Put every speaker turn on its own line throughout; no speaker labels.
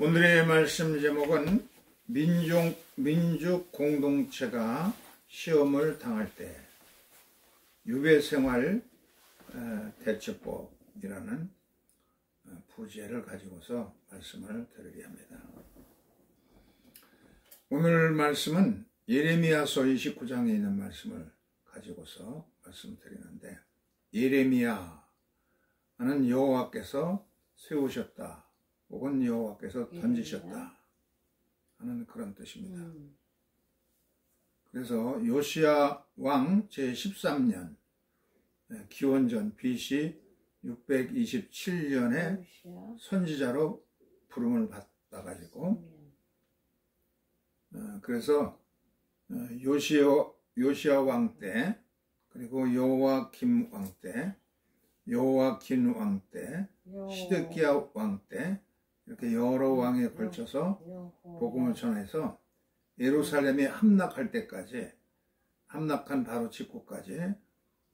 오늘의 말씀 제목은 민족 공동체가 시험을 당할 때 유배생활 대처법이라는 부제를 가지고서 말씀을 드리려 합니다. 오늘 말씀은 예레미야서 29장에 있는 말씀을 가지고서 말씀드리는데, 예레미야는 여호와께서 세우셨다 혹은 여호와께서 던지셨다 하는 그런 뜻입니다. 그래서 요시야 왕 제13년 기원전 BC 627년에 선지자로 부름을 받아가지고, 그래서 요시야 왕 때, 그리고 요아김 왕 때, 요아긴 왕 때, 시드기야 왕 때, 이렇게 여러 왕에 걸쳐서 복음을 전해서 예루살렘이 함락할 때까지, 함락한 바로 직후까지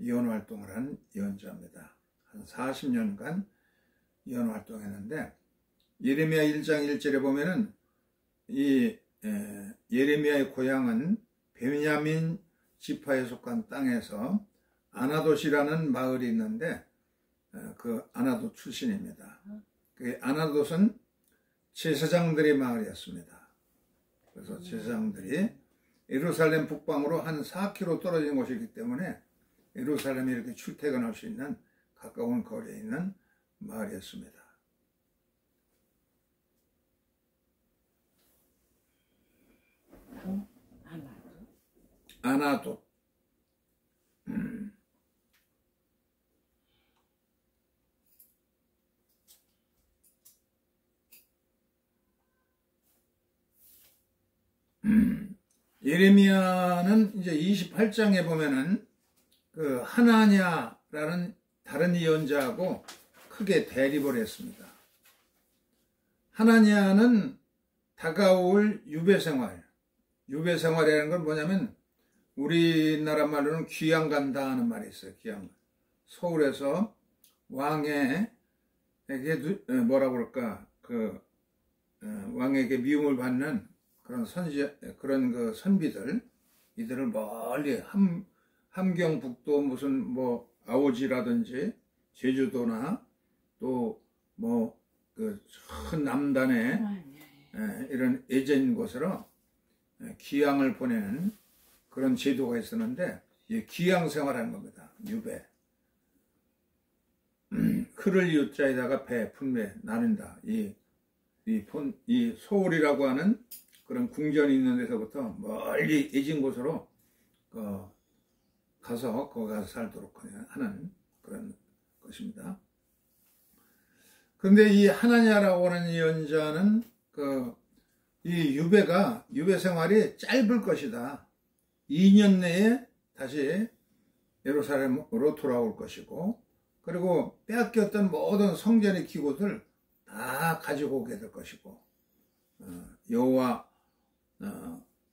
예언 활동을 한 예언자입니다. 한 40년간 예언 활동했는데, 예레미야 1장 1절에 보면은 이 예레미야의 고향은 베냐민 지파에 속한 땅에서 아나돗이라는 마을이 있는데, 그 아나돗 출신입니다. 그 아나돗은 제사장들의 마을이었습니다. 그래서 제사장들이 예루살렘 북방으로 한 4km 떨어진 곳이기 때문에 예루살렘에 이렇게 출퇴근할 수 있는 가까운 거리에 있는 마을이었습니다. 아나돗. 예레미야는 이제 28장에 보면은 그 하나냐라는 다른 예언자하고 크게 대립을 했습니다. 하나냐는 다가올 유배생활이라는 건 뭐냐면, 우리나라 말로는 귀양 간다 하는 말이 있어요. 귀양. 서울에서 왕에게 뭐라고 그럴까, 왕에게 미움을 받는 그런 그 선비들, 이들을 멀리 함경북도 무슨 뭐 아오지라든지 제주도나 또 뭐 그 큰 남단에 이런 예전 곳으로 귀양을 보내는 그런 제도가 있었는데, 이 귀양 생활하는 겁니다. 유배. 흐를 유자에다가 배, 분배, 나눈다. 이 소울이라고 하는 그런 궁전이 있는 데서부터 멀리 예진 곳으로 가서 거기 가서 살도록 하는 그런 것입니다. 그런데 이 하나냐라고 하는 예언자는 이 유배 생활이 짧을 것이다. 2년 내에 다시 예루살렘으로 돌아올 것이고, 그리고 빼앗겼던 모든 성전의 기구들 다 가지고 오게 될 것이고, 여호와의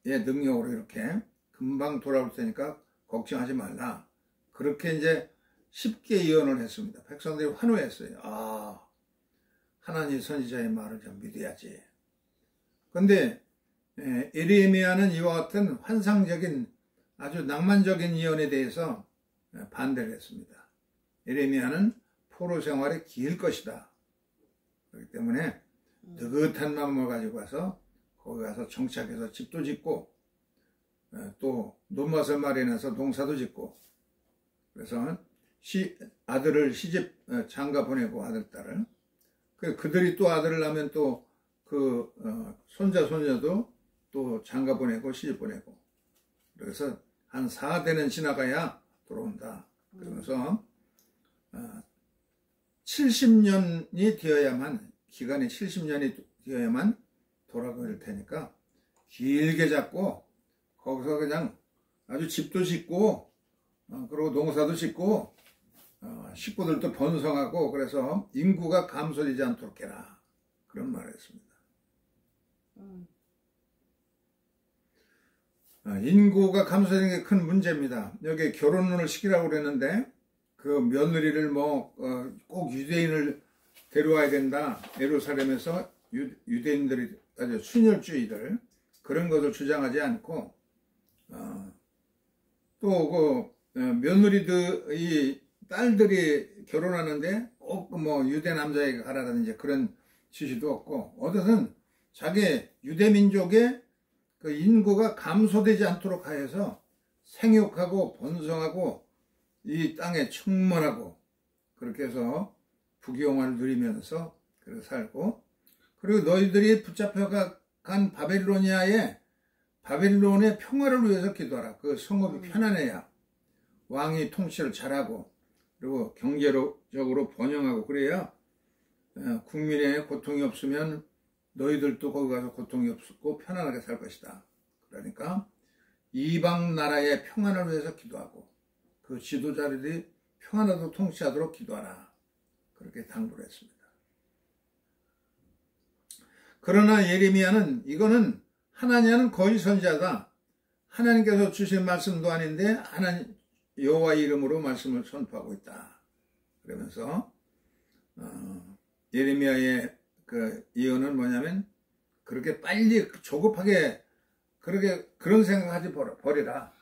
능력으로 이렇게 금방 돌아올 테니까 걱정하지 말라. 그렇게 이제 쉽게 예언을 했습니다. 백성들이 환호했어요. 하나님 선지자의 말을 좀 믿어야지. 그런데 예레미야는 이와 같은 환상적인 아주 낭만적인 예언에 대해서 반대를 했습니다. 예레미야는 포로 생활이 길 것이다. 그렇기 때문에 느긋한 마음을 가지고 가서 거기 가서 정착해서 집도 짓고, 또 논밭을 마련해서 농사도 짓고, 그래서 아들을 시집 장가 보내고, 아들 딸을, 그들이 또 아들을 낳으면 또 손자 손녀도 또 장가 보내고 시집 보내고, 그래서 한 4대는 지나가야 돌아온다. 그러면서 70년이 되어야만, 기간이 70년이 되어야만 돌아갈 테니까 길게 잡고 거기서 그냥 아주 집도 짓고, 그리고 농사도 짓고, 식구들도 번성하고, 그래서 인구가 감소되지 않도록 해라. 그런 말을 했습니다. 인구가 감소되는 게 큰 문제입니다. 여기 결혼을 시키라고 그랬는데, 그 며느리를 꼭 유대인을 데려와야 된다. 예루살렘에서 유대인들이 아주 순혈주의들 그런 것을 주장하지 않고 또 며느리들 이 딸들이 결혼하는데 꼭 뭐 유대 남자에게 가라든지 그런 지시도 없고 어쨌든 자기 유대 민족의 그 인구가 감소되지 않도록 하여서 생육하고 번성하고 이 땅에 충만하고 그렇게 해서 부귀영화를 누리면서 그렇게 살고 그리고 너희들이 붙잡혀간 바벨론의 평화를 위해서 기도하라. 그 성읍이 편안해야 왕이 통치를 잘하고 그리고 경제적으로 번영하고 그래야 국민의 고통이 없으면 너희들도 거기 가서 고통이 없고 편안하게 살 것이다. 그러니까 이방 나라의 평안을 위해서 기도하고 그 지도자들이 평안하도록 통치하도록 기도하라. 그렇게 당부를 했습니다. 그러나 예레미야는 이거는 하나님은 거짓 선지자다. 하나님께서 주신 말씀도 아닌데 하나님 여호와 이름으로 말씀을 선포하고 있다. 그러면서 예레미야의 그 예언은 뭐냐면 그렇게 빨리 조급하게 그런 생각하지 버리라.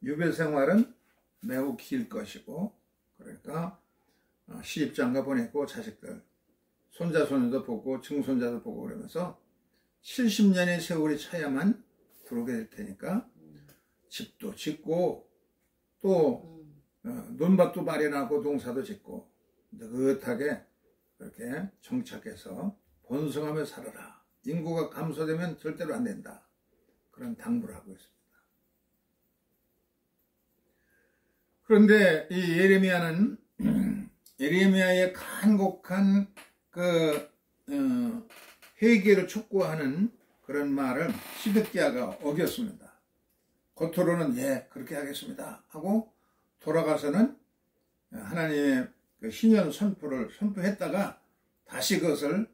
유배 생활은 매우 길 것이고 그러니까 시집장가 보내고 자식들 손자 손녀도 보고 증손자도 보고 그러면서 70년의 세월이 차야만 들어오게 될 테니까 집도 짓고 또 논밭도 마련하고 농사도 짓고 느긋하게 그렇게 정착해서 번성하며 살아라. 인구가 감소되면 절대로 안 된다. 그런 당부를 하고 있습니다. 그런데 이 예레미야의 간곡한 회개를 촉구하는 그런 말을 시드기야가 어겼습니다. 겉으로는 예 그렇게 하겠습니다 하고 돌아가서는 하나님의 그 신년 선포를 선포했다가 다시 그것을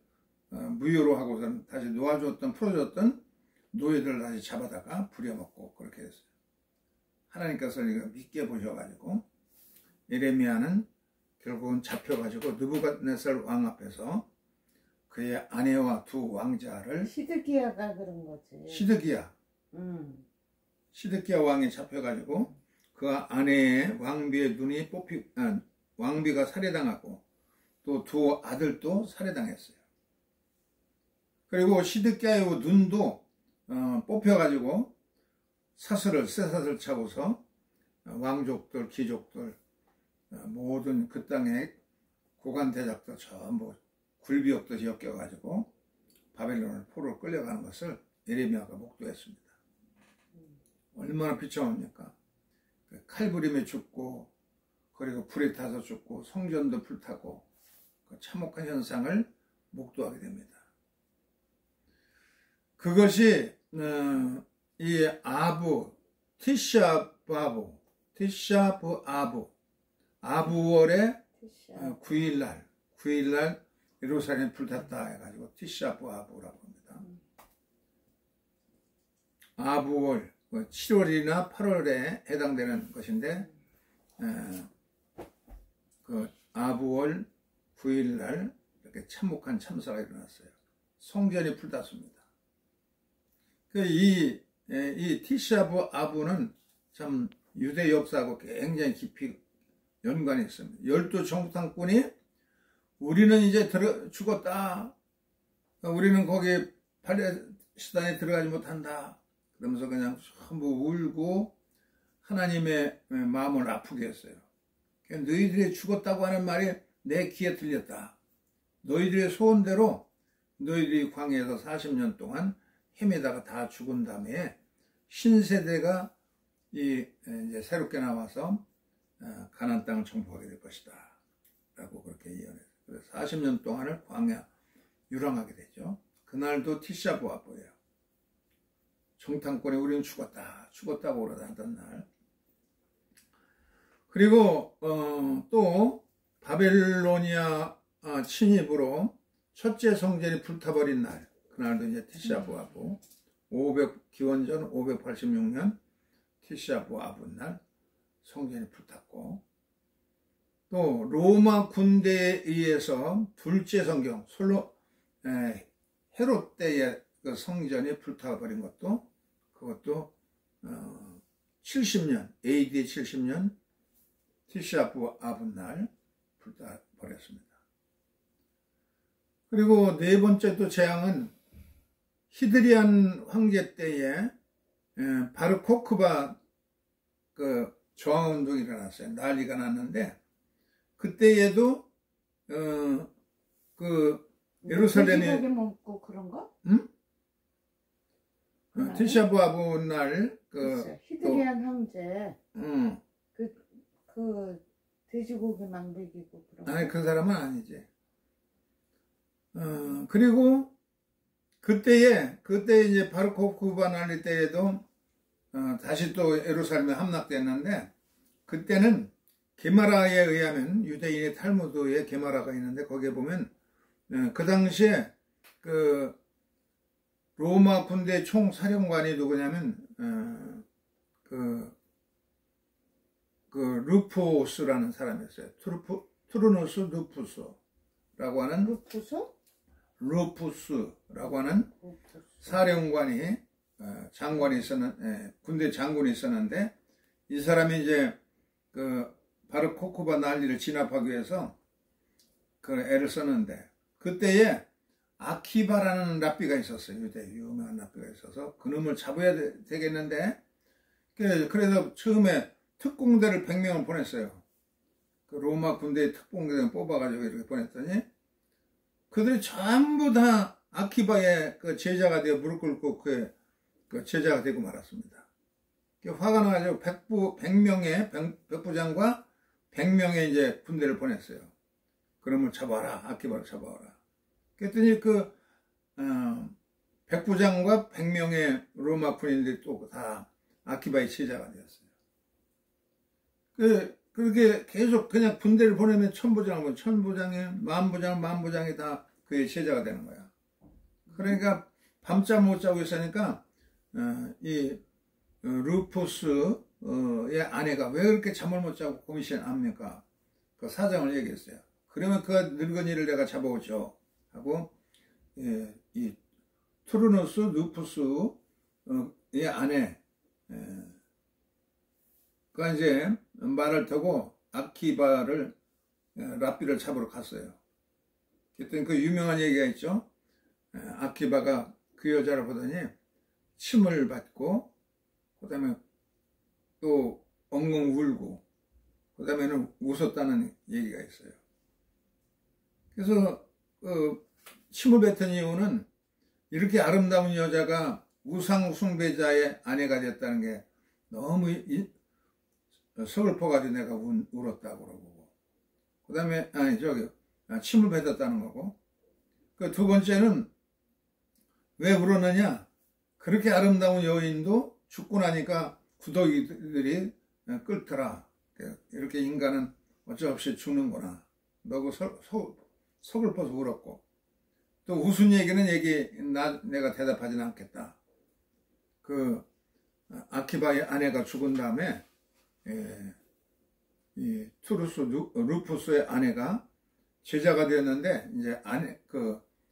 무효로 하고서는 다시 놓아줬던 풀어줬던 노예들을 다시 잡아다가 부려먹고 그렇게 했어요. 하나님께서 이거 믿게 보셔가지고 예레미야는 결국은 잡혀가지고 느부갓네살 왕 앞에서 그의 아내와 두 왕자를
시드기야가 그런 거지.
시드기야 왕이 잡혀가지고 그 아내의 왕비의 눈이 왕비가 살해당하고 또 두 아들도 살해당했어요. 그리고 시드기야의 눈도 뽑혀가지고 쇠사슬 차고서 왕족들, 귀족들 모든 그 땅의 고관대작들 전부 굴비옥듯이 엮여가지고 바벨론을 포로로 끌려가는 것을 예레미야가 목도했습니다. 얼마나 비참합니까? 칼부림에 죽고 그리고 불에 타서 죽고 성전도 불타고 그 참혹한 현상을 목도하게 됩니다. 그것이 이 티샤브아브 아부월의 9일날 예루살렘이 불탔다 해가지고 티샤브아브라고 합니다. 아부월 7월이나 8월에 해당되는 것인데 그 아부월 9일날 이렇게 참혹한 참사가 일어났어요. 성전이 불탔습니다. 이 티샤브아브는 참 유대 역사하고 굉장히 깊이 연관이 있습니다. 12정탐꾼이 우리는 이제 죽었다. 우리는 거기 팔레스타인에 들어가지 못한다. 그러면서 그냥 전부 울고 하나님의 마음을 아프게 했어요. 너희들이 죽었다고 하는 말이 내 귀에 들렸다. 너희들의 소원대로 너희들이 광야에서 40년 동안 헤매다가 다 죽은 다음에 신세대가 이제 새롭게 나와서 가나안 땅을 정복하게 될 것이다. 라고 그렇게 예언했어요. 그래서 40년 동안을 광야 유랑하게 되죠. 그날도 티샤브아브예요. 정탐꾼에 우리는 죽었다고 그러던 날. 그리고 또 바벨로니아 침입으로 첫째 성전이 불타버린 날, 그날도 이제 티샤브아브, 기원전 586년 티샤브아브 날 성전이 불탔고, 또 로마 군대에 의해서 둘째 성경 헤롯 때의 그 성전이 불타버린 것도 그것도 70년 AD 70년 티샤브 아브 날 불타버렸습니다. 그리고 네 번째 또 재앙은 히드리안 황제 때에 바르코크바 그 저항운동이 일어났어요. 난리가 났는데 그때에도 그 예루살렘이
돼지고기 먹고 그런 거?
응? 티샤브 아브 날
히드리안 황제 그 돼지고기 막 먹이고 그런 거.
아니 그 사람은 아니지. 그리고 그때 이제 바르코크바 난리 때에도 다시 또 예루살렘에 함락됐는데 그때는 게마라에 의하면 유대인의 탈무드에 게마라가 있는데 거기에 보면 그 당시에 그 로마 군대 총사령관이 누구냐면 그 루푸스라는 사람이었어요. 투르누스 루푸스라고 하는 루푸스라고 하는 사령관이 장관이 군대 장군이 있었는데 이 사람이 이제 그 바르코크바 난리를 진압하기 위해서 그 애를 썼는데 그때에 아키바라는 랍비가 있었어요. 유대 유명한 랍비가 있어서 그놈을 잡아야 되겠는데 그래서 처음에 특공대를 100명을 보냈어요. 그 로마 군대의 특공대를 뽑아가지고 이렇게 보냈더니 그들이 전부 다 아키바의 그 제자가 되어 무릎 꿇고 그 제자가 되고 말았습니다. 화가 나가지고 백부장과 100명의 이제 군대를 보냈어요. 그놈을 잡아라, 아키바를 잡아라. 그랬더니 백부장과 100명의 로마 군인들이 또 다 아키바의 제자가 되었어요. 그렇게 계속 그냥 군대를 보내면 천부장이, 만부장이 다 그의 제자가 되는 거야. 그러니까 밤잠 못 자고 있으니까 이 루푸스의 아내가 왜 그렇게 잠을 못 자고 고민을 합니까? 그 사정을 얘기했어요. 그러면 그 늙은이를 내가 잡아오죠 하고 이 투르누스 루푸스의 아내 그 이제 말을 타고 아키바를 랍비를 잡으러 갔어요. 그랬더니 그 유명한 얘기가 있죠. 아키바가 그 여자를 보더니 침을 받고 그 다음에 또 엉엉 울고 그 다음에는 웃었다는 얘기가 있어요. 그래서 침을 뱉은 이유는 이렇게 아름다운 여자가 우상 숭배자의 아내가 됐다는 게 너무 서글퍼가지고 내가 울었다고 그러고 그 다음에 침을 뱉었다는 거고 그 두 번째는 왜 울었느냐, 그렇게 아름다운 여인도 죽고 나니까 구더기들이 끓더라. 이렇게 인간은 어쩔 없이 죽는구나. 너고 서글퍼서 울었고 또 웃은 얘기는 내가 대답하지는 않겠다. 그 아키바의 아내가 죽은 다음에 이 루푸스의 아내가 제자가 되었는데 이제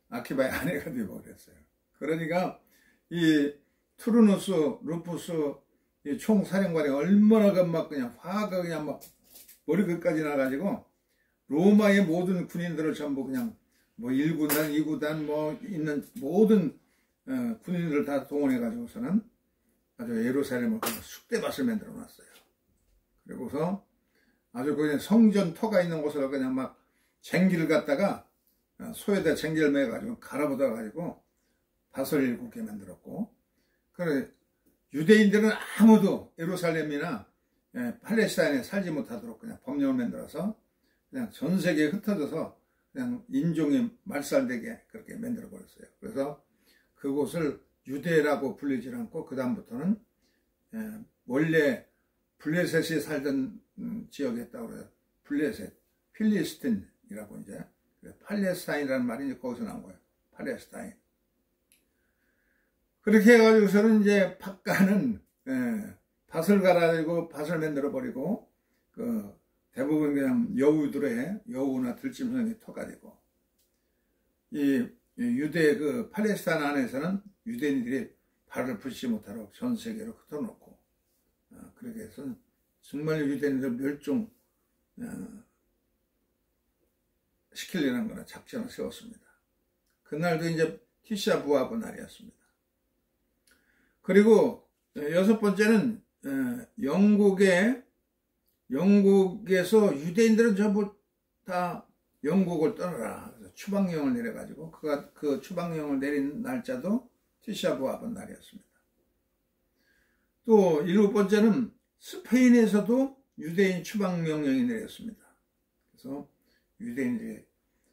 아키바의 아내가 되어버렸어요. 그러니까 이 투르누스 루푸스 이 총사령관이 얼마나 그냥 화가 그냥 막 머리끝까지 나가지고 로마의 모든 군인들을 전부 그냥 뭐 1구단, 2구단 뭐 있는 모든 군인들을 다 동원해 가지고서는 아주 예루살렘을 쑥대밭을 만들어 놨어요. 그리고서 아주 그냥 성전 터가 있는 곳으로 그냥 막 쟁기를 갖다가 소에다 쟁기를 매가지고 갈아보다 가지고 밭을 7개 만들었고, 그래 유대인들은 아무도 예루살렘이나 팔레스타인에 살지 못하도록 그냥 법령을 만들어서 그냥 전 세계에 흩어져서 그냥 인종이 말살되게 그렇게 만들어 버렸어요. 그래서 그곳을 유대라고 불리지 않고 그 다음부터는 원래 블레셋이 살던 지역이었다고 그래요. 블레셋, 필리스틴이라고 이제 팔레스타인이라는 말이 이제 거기서 나온 거예요. 팔레스타인. 그렇게 해가지고서는 이제 팟가는 밭을 갈아가지고 밭을 만들어 버리고 대부분 그냥 여우나 들짐승이 터가 되고 이 유대 그 팔레스타인 안에서는 유대인들이 발을 붙이지 못하도록 전 세계로 흩어놓고 그렇게 해서 정말 유대인들 멸종 시키려는 거나 작전을 세웠습니다. 그날도 이제 티샤 부아브 날이었습니다. 그리고 여섯 번째는 영국에서 유대인들은 전부 다 영국을 떠나라. 그래서 추방령을 내려가지고 그 추방령을 내린 날짜도 티샤 부아브 날이었습니다. 또 일곱 번째는 스페인에서도 유대인 추방 명령이 내렸습니다. 그래서 유대인들이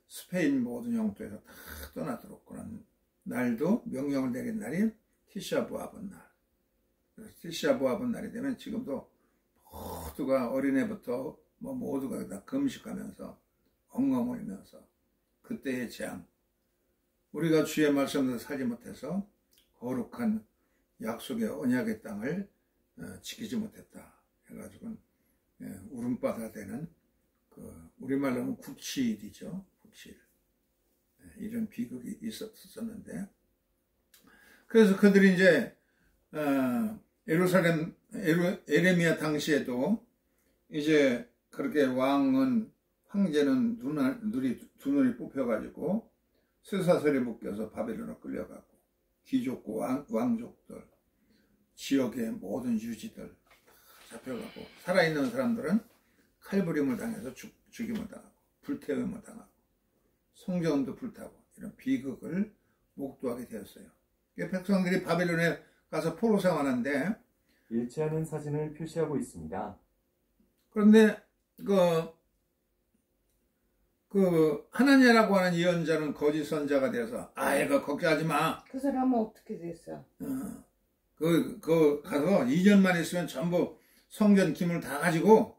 스페인 모든 영토에서 다 떠나도록 그런 날도 명령을 내린 날이 티샤 부아브 날. 그래서 티샤 부아브 날이 되면 지금도 모두가 어린애부터 모두가 다 금식하면서 엉엉 울면서 그때의 재앙, 우리가 주의 말씀대로 살지 못해서 거룩한 약속의 언약의 땅을 지키지 못했다 해가지고 울음바다 되는 우리말로는 국치일이죠. 국치일. 이런 비극이 있었는데, 그래서 그들이 이제 예루살렘 에레미야 당시에도 이제 그렇게 황제는 두 눈이 뽑혀가지고 쇠사슬에 묶여서 바벨론으로 끌려가고 귀족고 왕족들, 지역의 모든 유지들 잡혀가고 살아있는 사람들은 칼부림을 당해서 죽임을 당하고 불태움을 당하고 성전도 불타고 이런 비극을 목도하게 되었어요. 백성들이 바벨론에 가서 포로 생활하는데
일치하는 사진을 표시하고 있습니다.
그런데 하나냐라고 하는 예언자는 거짓 선자가 되어서 이거 걱정하지 마.
그 사람은 어떻게 됐어?
가서 2년만 있으면 전부 성전 기물 다 가지고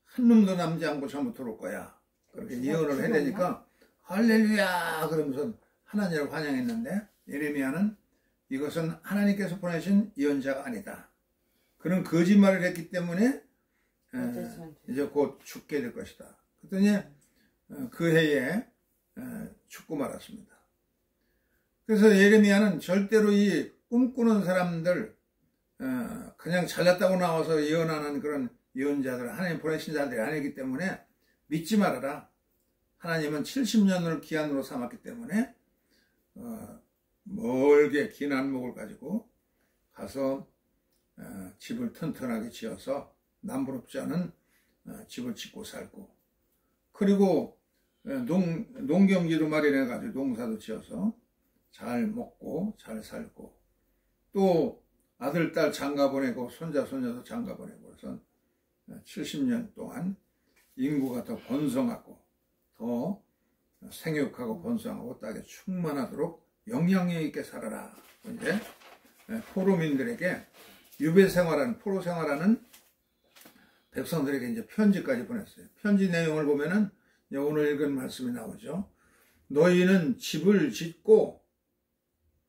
한 놈도 남지 않고 전부 들어올 거야. 그렇게 예언을 해내니까 할렐루야 그러면서 하나님을 환영했는데 예레미야는 이것은 하나님께서 보내신 예언자가 아니다. 그런 거짓말을 했기 때문에 이제 곧 죽게 될 것이다. 그랬더니 그 해에 죽고 말았습니다. 그래서 예레미야는 절대로 이 꿈꾸는 사람들, 그냥 잘났다고 나와서 예언하는 그런 예언자들, 하나님 보내신 자들이 아니기 때문에 믿지 말아라. 하나님은 70년을 기한으로 삼았기 때문에 멀게 긴 안목을 가지고 가서 집을 튼튼하게 지어서 남부럽지 않은 집을 짓고 살고, 그리고 농경지도 마련해 가지고 농사도 지어서 잘 먹고 잘 살고, 또 아들 딸 장가 보내고 손자 손녀도 장가 보내고, 그래서 70년 동안 인구가 더 번성하고 더 생육하고 번성하고 땅에 충만하도록 영향력 있게 살아라. 이제 포로민들에게 포로 생활하는 백성들에게 이제 편지까지 보냈어요. 편지 내용을 보면은 오늘 읽은 말씀이 나오죠. 너희는 집을 짓고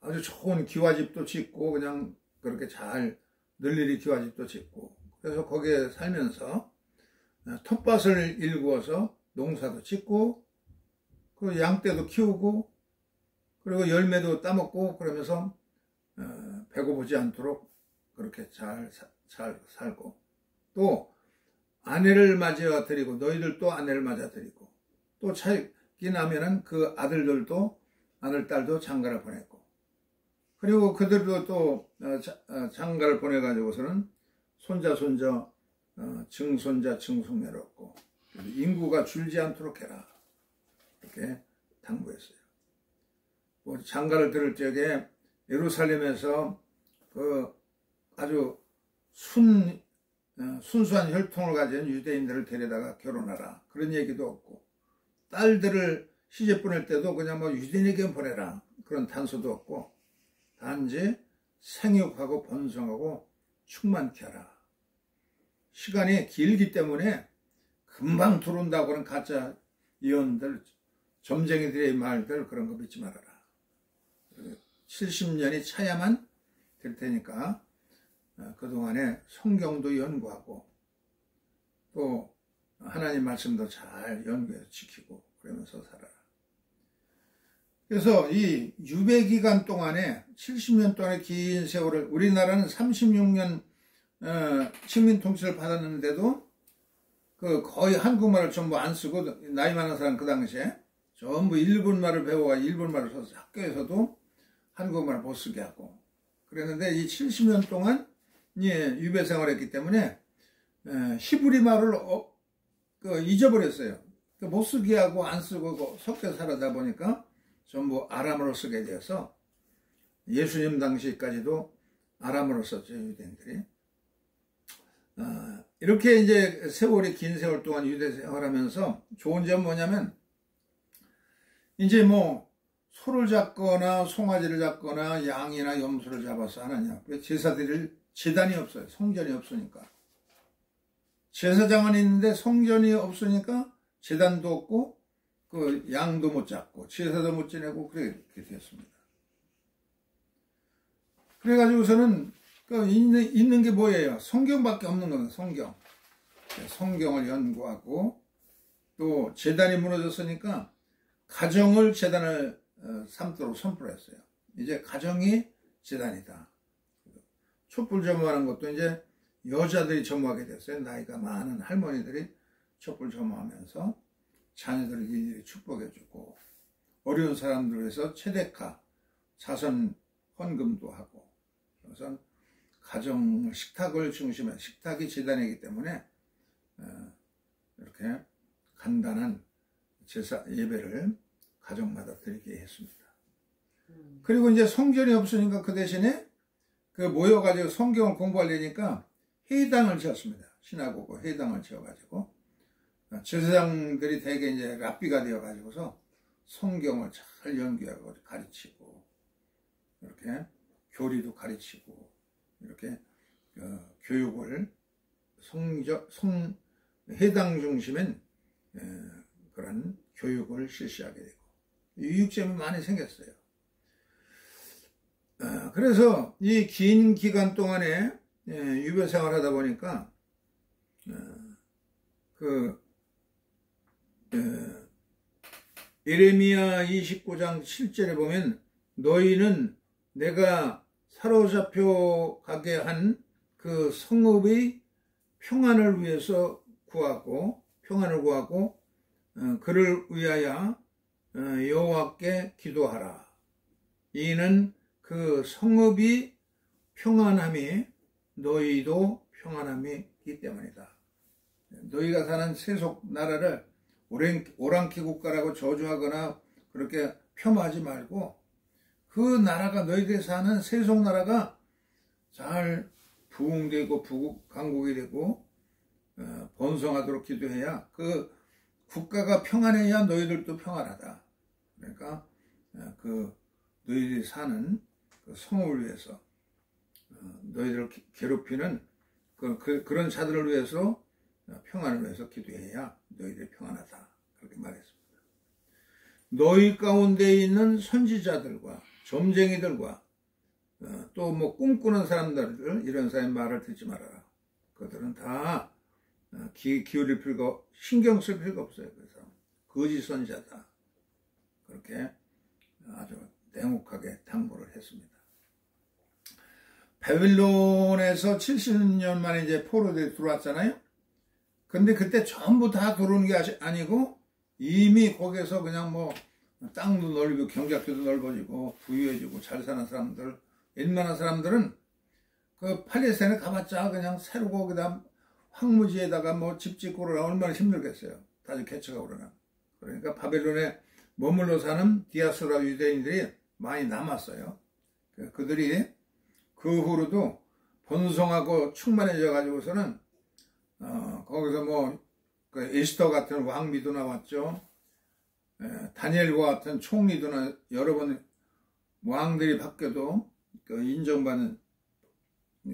아주 좋은 기와집도 짓고 그냥 그렇게 잘 늘리리 기와집도 짓고, 그래서 거기에 살면서 텃밭을 일구어서 농사도 짓고 그 양떼도 키우고 그리고 열매도 따먹고 그러면서 배고프지 않도록 그렇게 잘 살고, 또 아내를 맞아 드리고 너희들도 아내를 맞아 드리고, 또 차이기 나면은 그 아들 딸도 장가를 보냈고, 그리고 그들도 또 장가를 보내가지고서는 손자 증손자 증손녀를 얻고 인구가 줄지 않도록 해라. 이렇게 당부했어요. 장가를 들을 적에 예루살렘에서 아주 순수한 혈통을 가진 유대인들을 데려다가 결혼하라. 그런 얘기도 없고, 딸들을 시집 보낼 때도 그냥 유대인에게 보내라. 그런 단서도 없고, 단지 생육하고 번성하고 충만케 하라. 시간이 길기 때문에 금방 들어온다고 하는 가짜 예언들, 점쟁이들의 말들, 그런 거 믿지 말아라. 70년이 차야만 될 테니까 그동안에 성경도 연구하고 또 하나님 말씀도 잘 연구해서 지키고 그러면서 살아라. 그래서 이 유배 기간 동안에 70년 동안의 긴 세월을 우리나라는 36년 식민 통치를 받았는데도 그 거의 한국말을 전부 안 쓰고 나이 많은 사람 그 당시에 전부 일본말을 배워가 일본말을 써서 학교에서도 한국말을 못 쓰게 하고 그랬는데 이 70년 동안 유배 생활했기 때문에 히브리 말을 잊어버렸어요. 못 쓰게 하고 안 쓰고 섞여 살아다 보니까 전부 아람어로 쓰게 되어서 예수님 당시까지도 아람어로 썼죠, 유대인들이. 이렇게 이제 세월이 긴 세월 동안 유대 생활하면서 좋은 점은 뭐냐면 이제 뭐 소를 잡거나 송아지를 잡거나 양이나 염소를 잡아서 하느냐. 왜 제사 드릴 제단이 없어요. 성전이 없으니까. 제사장은 있는데 성전이 없으니까 제단도 없고 그 양도 못 잡고 제사도 못 지내고 그렇게 됐습니다. 그래가지고서는 그 있는 게 뭐예요? 성경밖에 없는 거는 성경. 성경을 연구하고 또 제단이 무너졌으니까 가정을 제단을 삼도록 선포했어요. 이제 가정이 제단이다. 촛불 점호하는 것도 이제 여자들이 점호하게 됐어요. 나이가 많은 할머니들이 촛불 점호하면서 자녀들을 일일이 축복해주고 어려운 사람들 위해서 체대카, 자선 헌금도 하고 그래서 가정 식탁을 중심에 식탁이 제단이기 때문에 이렇게 간단한 제사 예배를 가정마다 드리게 했습니다. 그리고 이제 성전이 없으니까 그 대신에 그 모여가지고 성경을 공부하려니까 회당을 지었습니다. 시나고그 회당을 지어가지고 제사장들이 대개 이제 랍비가 되어가지고서 성경을 잘 연구하고 가르치고 이렇게 교리도 가르치고 이렇게 교육을 회당 중심인 그런 교육을 실시하게 되고 유익점이 많이 생겼어요. 그래서 이 긴 기간 동안에 유배 생활하다 보니까 예레미야 29장 7절에 보면 너희는 내가 사로잡혀 가게 한 그 성읍의 평안을 위해서 평안을 구하고 그를 위하여 여호와께 기도하라. 이는 그 성읍이 평안함이 너희도 평안함이기 때문이다. 너희가 사는 세속 나라를 오랑캐 국가라고 저주하거나 그렇게 폄하하지 말고 그 나라가 너희들이 사는 세속 나라가 잘 부흥되고 강국이 되고 번성하도록 기도해야 그 국가가 평안해야 너희들도 평안하다. 그러니까 그 너희들이 사는 그 성읍을 위해서 너희들을 괴롭히는 그런 자들을 위해서 평안을 위해서 기도해야 너희들이 평안하다. 그렇게 말했습니다. 너희 가운데 있는 선지자들과 점쟁이들과 또 뭐 꿈꾸는 사람들 이런 사람의 말을 듣지 말아라. 그들은 다 기울일 필요가 신경 쓸 필요가 없어요. 그래서 거짓 선지자다. 그렇게 아주 냉혹하게 당부를 했습니다. 바빌론에서 70년 만에 이제 포로들이 들어왔잖아요. 근데 그때 전부 다 들어오는 게 아니고 이미 거기에서 그냥 뭐 땅도 넓고 경작지도 넓어지고 부유해지고 잘 사는 사람들, 웬만한 사람들은 그 팔레스타인에 가봤자 그냥 새로 거기다 황무지에다가 뭐 집 짓고 그러나 얼마나 힘들겠어요. 다시 개척하고 그러나. 그러니까 바벨론에 머물러 사는 디아스포라 유대인들이 많이 남았어요. 그들이 그 후로도 번성하고 충만해져 가지고서는 거기서 뭐 그 에스더 같은 왕비도 나왔죠. 다니엘과 같은 총리도 여러 번 왕들이 바뀌어도 그 인정받는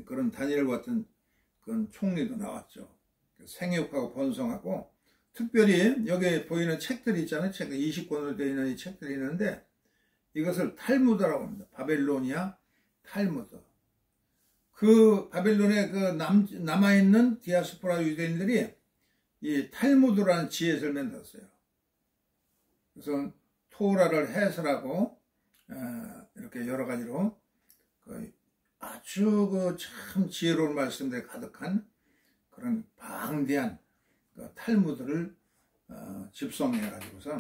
그런 다니엘 같은 그런 총리도 나왔죠. 생육하고 번성하고 특별히 여기 보이는 책들이 있잖아요. 책 20권으로 되어 있는 이 책들이 있는데 이것을 탈무드라고 합니다. 바벨로니아 탈무드. 그 바벨론에 그 남아있는 디아스포라 유대인들이 이 탈무드라는 지혜를 만들었어요. 그래서 토라를 해설하고 이렇게 여러 가지로 아주 참 지혜로운 말씀들이 가득한 그런 방대한 탈무드를 집성해 가지고서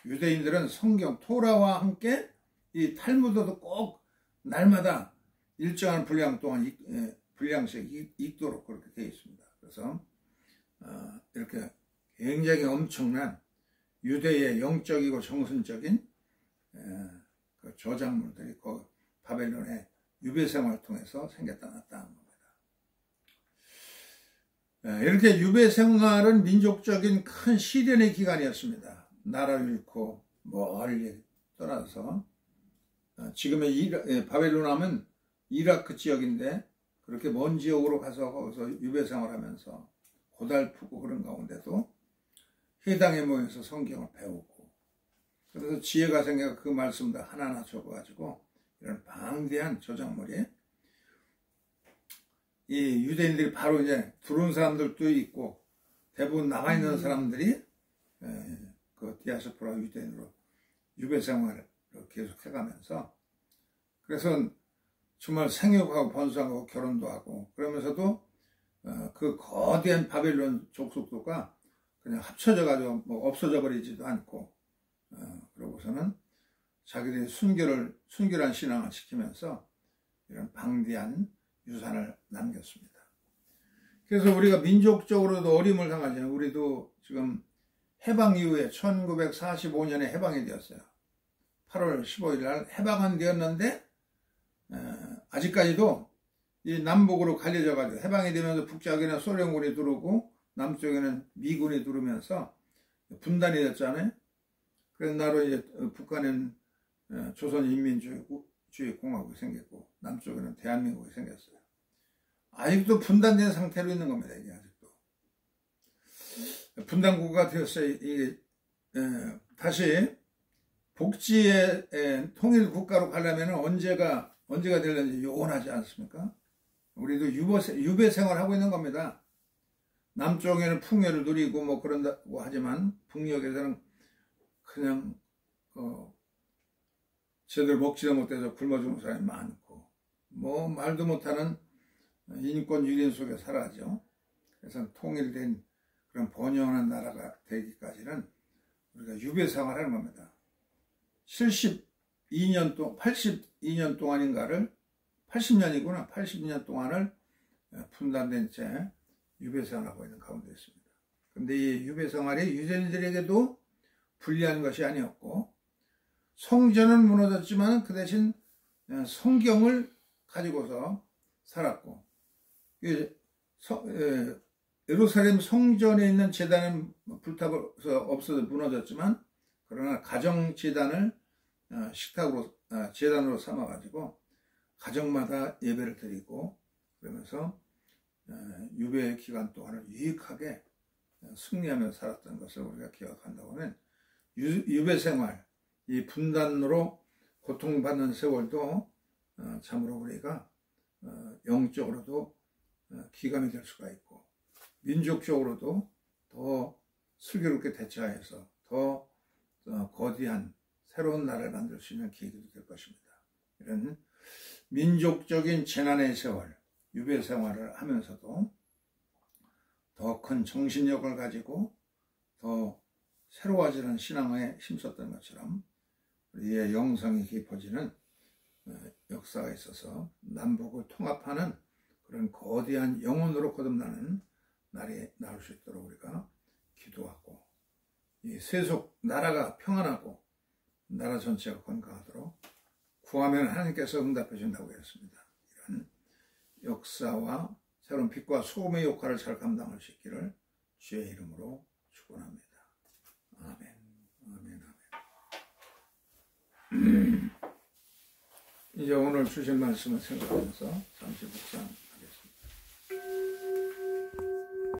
유대인들은 성경 토라와 함께 이 탈무드도 꼭 날마다 일정한 분량씩 읽도록 그렇게 되어 있습니다. 그래서 이렇게 굉장히 엄청난 유대의 영적이고 정신적인 그 저작물들이 그 바벨론의 유배 생활을 통해서 생겼다 났다 하는 겁니다. 이렇게 유배 생활은 민족적인 큰 시련의 기간이었습니다. 나라를 잃고 멀리 떠나서 지금의 바벨론 하면 이라크 지역인데 그렇게 먼 지역으로 가서 거기서 유배 생활하면서 고달프고 그런 가운데도 회당에 모여서 성경을 배우고 그래서 지혜가 생겨 그 말씀도 하나하나 적어가지고 이런 방대한 저작물이 이 유대인들이 바로 이제 들어온 사람들도 있고 대부분 남아있는 사람들이 그 디아스포라 유대인으로 유배 생활을 계속 해가면서 그래서 정말 생육하고 번성하고 결혼도 하고 그러면서도 그 거대한 바벨론 족속도가 그냥 합쳐져 가지고 뭐 없어져 버리지도 않고 그러고서는 자기들이 순결한 신앙을 지키면서 이런 방대한 유산을 남겼습니다. 그래서 우리가 민족적으로도 어림을 당하잖아요. 우리도 지금 해방 이후에 1945년에 해방이 되었어요. 8월 15일 날 해방은 되었는데 아직까지도 이 남북으로 갈려져 가지고 해방이 되면서 북쪽에는 소련군이 들어오고 남쪽에는 미군이 들어오면서 분단이 됐잖아요. 그래서 나로 이제 북한은 조선인민주의 공화국이 생겼고 남쪽에는 대한민국이 생겼어요. 아직도 분단된 상태로 있는 겁니다. 이게 아직도 분단국가 되었어요. 이게 다시 복지의 통일 국가로 가려면 언제가 되려는지 요원하지 않습니까? 우리도 유배 생활하고 있는 겁니다. 남쪽에는 풍요를 누리고 뭐 그런다고 하지만 북녘에서는 그냥 제대로 먹지도 못해서 굶어 죽는 사람이 많고 뭐 말도 못하는 인권 유린 속에 살아죠. 그래서 통일된 그런 번영한 나라가 되기까지는 우리가 유배 생활하는 겁니다. 82년 동안인가를 80년이구나. 80년 동안을 분단된 채 유배 생활하고 있는 가운데 있습니다. 그런데 이 유배 생활이 유대인들에게도 불리한 것이 아니었고 성전은 무너졌지만 그 대신 성경을 가지고서 살았고 예루살렘 성전에 있는 제단은 불타서 없어져 무너졌지만 그러나 가정 제단을 식탁으로 제단으로 삼아 가지고 가정마다 예배를 드리고 그러면서 유배 기간 동안을 유익하게 승리하며 살았던 것을 우리가 기억한다고 하면 유배 생활, 이 분단으로 고통받는 세월도 참으로 우리가 영적으로도 기감이 될 수가 있고 민족적으로도 더 슬기롭게 대처해서 더 거대한 새로운 나라를 만들 수 있는 계기도 될 것입니다. 이런 민족적인 재난의 세월, 유배 생활을 하면서도 더 큰 정신력을 가지고 더 새로워지는 신앙에 힘썼던 것처럼 우리의 영성이 깊어지는 역사가 있어서 남북을 통합하는 그런 거대한 영혼으로 거듭나는 날이 나올 수 있도록 우리가 기도하고 이 세속 나라가 평안하고 나라 전체가 건강하도록 구하면 하나님께서 응답해 준다고 했습니다. 이런 역사와 새로운 빛과 소금의 역할을 잘 감당할 수 있기를 주의 이름으로 축원합니다. 아멘. 아멘. 아멘. 이제 오늘 주신 말씀을 생각하면서 잠시 묵상